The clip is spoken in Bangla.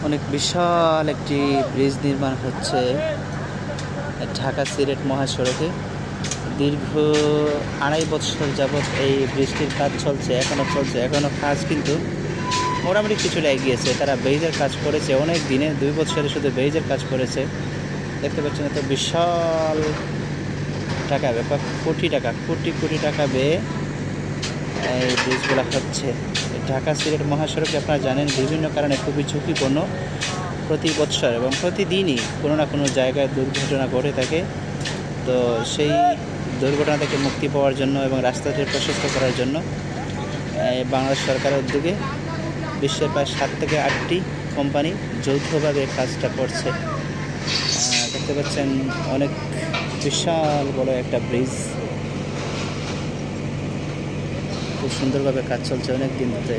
অনেক বিশাল একটি ব্রিজ নির্মাণ হচ্ছে ঢাকা সিলেট মহাসড়কে। দীর্ঘ 2.5 বছর যাবৎ এই ব্রিজটির কাজ চলছে, এখনও কাজ কিন্তু মোটামুটি কিছুটা এগিয়েছে। তারা ব্রিজের কাজ করেছে অনেক দিনে, 2 বছরে শুধু ব্রিজের কাজ করেছে। দেখতে পাচ্ছেন এত বিশাল টাকা ব্যাপার, কোটি কোটি টাকা ব্যয়ে এই ব্রিজগুলো হচ্ছে। ঢাকা সিলেট মহাসড়কে আপনারা জানেন বিভিন্ন কারণে খুবই ঝুঁকিপূর্ণ। প্রতি বছর এবং প্রতিদিনই কোনো না কোনো জায়গায় দুর্ঘটনা ঘটে থাকে। তো সেই দুর্ঘটনা থেকে মুক্তি পাওয়ার জন্য এবং রাস্তাটি প্রশস্ত করার জন্য বাংলাদেশ সরকারের উদ্যোগে বিশ্বের প্রায় 7 থেকে 8টি কোম্পানি যৌথভাবে কাজটা করছে। দেখতে পাচ্ছেন অনেক বিশাল বড় একটা ব্রিজ, খুব সুন্দরভাবে কাজ চলছে অনেক দিন ধরে।